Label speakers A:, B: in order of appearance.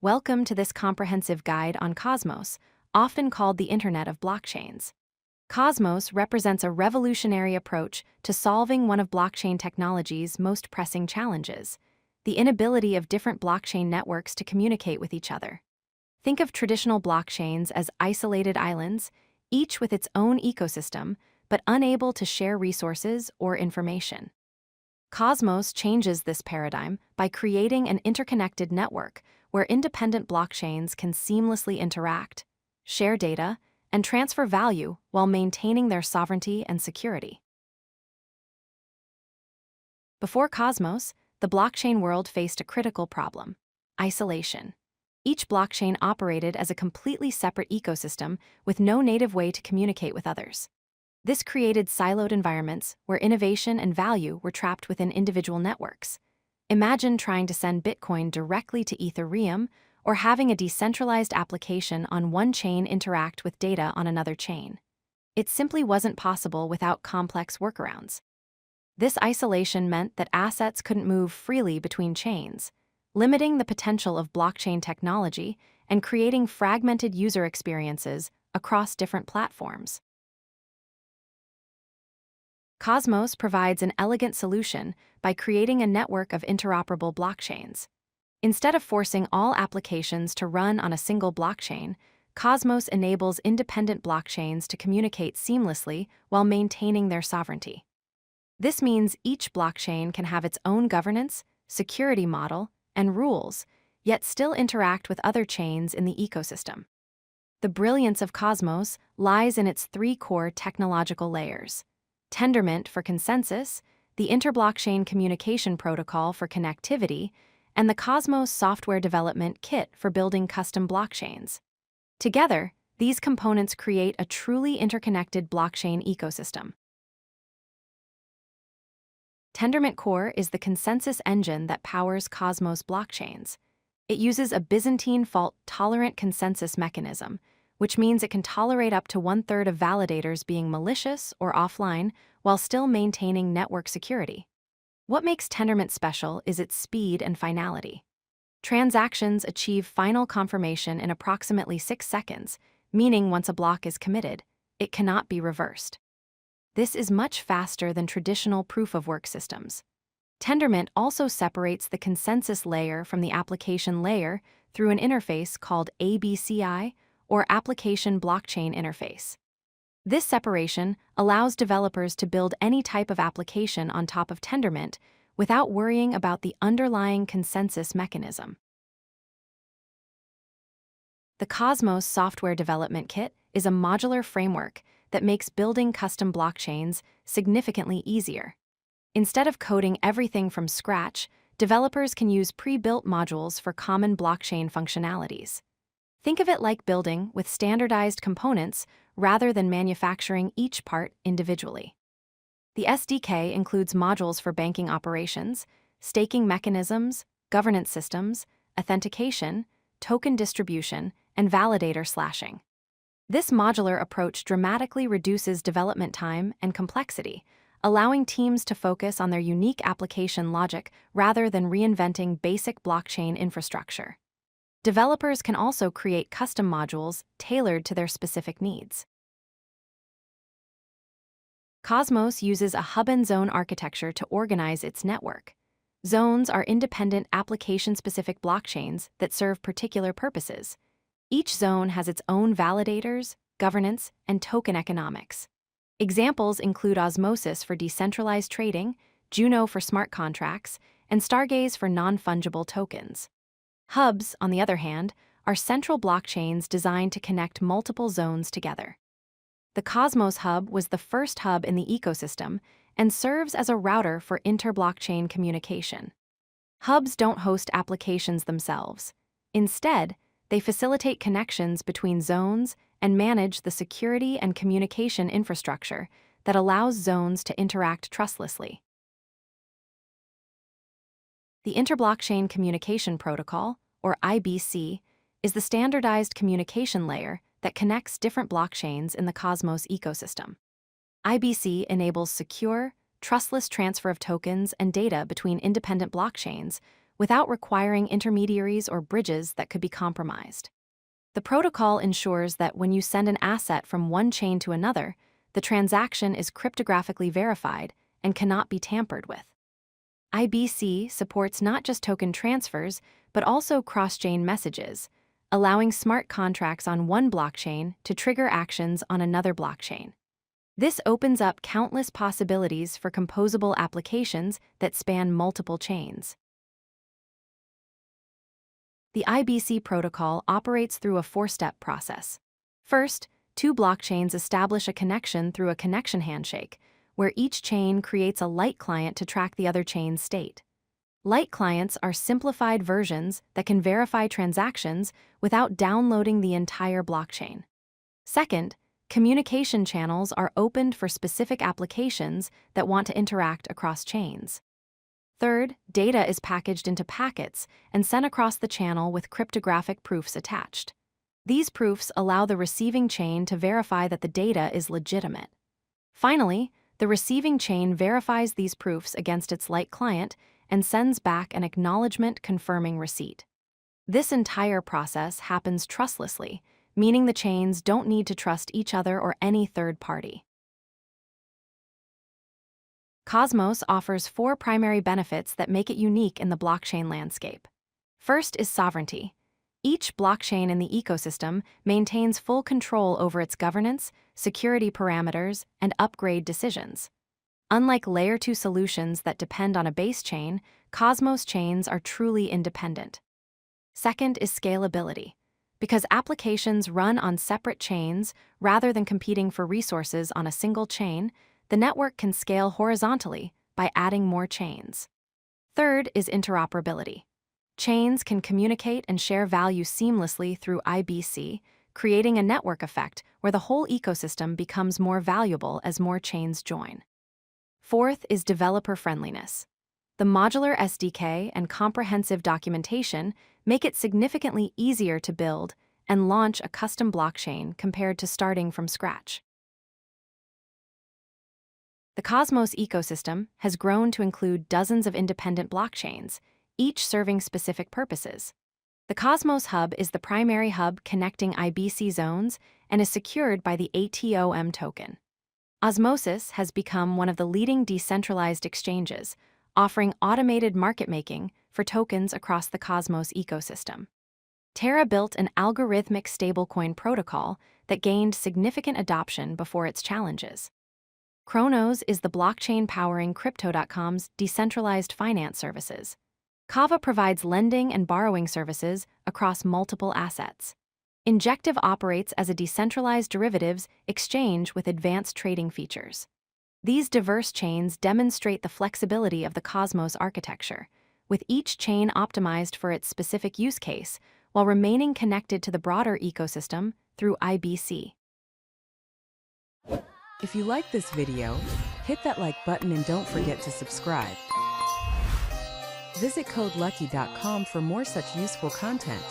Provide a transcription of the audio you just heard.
A: Welcome to this comprehensive guide on Cosmos, often called the Internet of Blockchains. Cosmos represents a revolutionary approach to solving one of blockchain technology's most pressing challenges: the inability of different blockchain networks to communicate with each other. Think of traditional blockchains as isolated islands, each with its own ecosystem, but unable to share resources or information. Cosmos changes this paradigm by creating an interconnected network where independent blockchains can seamlessly interact, share data, and transfer value while maintaining their sovereignty and security. Before Cosmos, the blockchain world faced a critical problem: isolation. Each blockchain operated as a completely separate ecosystem with no native way to communicate with others. This created siloed environments where innovation and value were trapped within individual networks. Imagine trying to send Bitcoin directly to Ethereum, or having a decentralized application on one chain interact with data on another chain. It simply wasn't possible without complex workarounds. This isolation meant that assets couldn't move freely between chains, limiting the potential of blockchain technology and creating fragmented user experiences across different platforms. Cosmos provides an elegant solution by creating a network of interoperable blockchains. Instead of forcing all applications to run on a single blockchain, Cosmos enables independent blockchains to communicate seamlessly while maintaining their sovereignty. This means each blockchain can have its own governance, security model, and rules, yet still interact with other chains in the ecosystem. The brilliance of Cosmos lies in its three core technological layers: Tendermint for consensus, the Interblockchain Communication Protocol for connectivity, and the Cosmos Software Development Kit for building custom blockchains. Together, these components create a truly interconnected blockchain ecosystem. Tendermint Core is the consensus engine that powers Cosmos blockchains. It uses a Byzantine Fault Tolerant consensus mechanism, which means it can tolerate up to 1/3 of validators being malicious or offline while still maintaining network security. What makes Tendermint special is its speed and finality. Transactions achieve final confirmation in approximately 6 seconds, meaning once a block is committed, it cannot be reversed. This is much faster than traditional proof-of-work systems. Tendermint also separates the consensus layer from the application layer through an interface called ABCI, or Application Blockchain Interface. This separation allows developers to build any type of application on top of Tendermint without worrying about the underlying consensus mechanism. The Cosmos Software Development Kit is a modular framework that makes building custom blockchains significantly easier. Instead of coding everything from scratch, developers can use pre-built modules for common blockchain functionalities. Think of it like building with standardized components rather than manufacturing each part individually. The SDK includes modules for banking operations, staking mechanisms, governance systems, authentication, token distribution, and validator slashing. This modular approach dramatically reduces development time and complexity, allowing teams to focus on their unique application logic rather than reinventing basic blockchain infrastructure. Developers can also create custom modules tailored to their specific needs. Cosmos uses a hub-and-zone architecture to organize its network. Zones are independent application-specific blockchains that serve particular purposes. Each zone has its own validators, governance, and token economics. Examples include Osmosis for decentralized trading, Juno for smart contracts, and Stargaze for non-fungible tokens. Hubs, on the other hand, are central blockchains designed to connect multiple zones together. The Cosmos Hub was the first hub in the ecosystem and serves as a router for inter-blockchain communication. Hubs don't host applications themselves. Instead, they facilitate connections between zones and manage the security and communication infrastructure that allows zones to interact trustlessly. The Interblockchain Communication Protocol, or IBC, is the standardized communication layer that connects different blockchains in the Cosmos ecosystem. IBC enables secure, trustless transfer of tokens and data between independent blockchains without requiring intermediaries or bridges that could be compromised. The protocol ensures that when you send an asset from one chain to another, the transaction is cryptographically verified and cannot be tampered with. IBC supports not just token transfers, but also cross-chain messages, allowing smart contracts on one blockchain to trigger actions on another blockchain. This opens up countless possibilities for composable applications that span multiple chains. The IBC protocol operates through a four-step process. First, two blockchains establish a connection through a connection handshake, where each chain creates a light client to track the other chain's state. Light clients are simplified versions that can verify transactions without downloading the entire blockchain. Second, communication channels are opened for specific applications that want to interact across chains. Third, data is packaged into packets and sent across the channel with cryptographic proofs attached. These proofs allow the receiving chain to verify that the data is legitimate. Finally, the receiving chain verifies these proofs against its light client and sends back an acknowledgement confirming receipt. This entire process happens trustlessly, meaning the chains don't need to trust each other or any third party. Cosmos offers four primary benefits that make it unique in the blockchain landscape. First is sovereignty. Each blockchain in the ecosystem maintains full control over its governance, security parameters, and upgrade decisions. Unlike Layer 2 solutions that depend on a base chain, Cosmos chains are truly independent. Second is scalability. Because applications run on separate chains rather than competing for resources on a single chain, the network can scale horizontally by adding more chains. Third is interoperability. Chains can communicate and share value seamlessly through IBC, creating a network effect where the whole ecosystem becomes more valuable as more chains join. Fourth is developer friendliness. The modular SDK and comprehensive documentation make it significantly easier to build and launch a custom blockchain compared to starting from scratch. The Cosmos ecosystem has grown to include dozens of independent blockchains, each serving specific purposes. The Cosmos Hub is the primary hub connecting IBC zones and is secured by the ATOM token. Osmosis has become one of the leading decentralized exchanges, offering automated market making for tokens across the Cosmos ecosystem. Terra built an algorithmic stablecoin protocol that gained significant adoption before its challenges. Chronos is the blockchain powering Crypto.com's decentralized finance services. Kava provides lending and borrowing services across multiple assets. Injective operates as a decentralized derivatives exchange with advanced trading features. These diverse chains demonstrate the flexibility of the Cosmos architecture, with each chain optimized for its specific use case while remaining connected to the broader ecosystem through IBC.
B: If you like this video, hit that like button and don't forget to subscribe. Visit codelucky.com for more such useful content.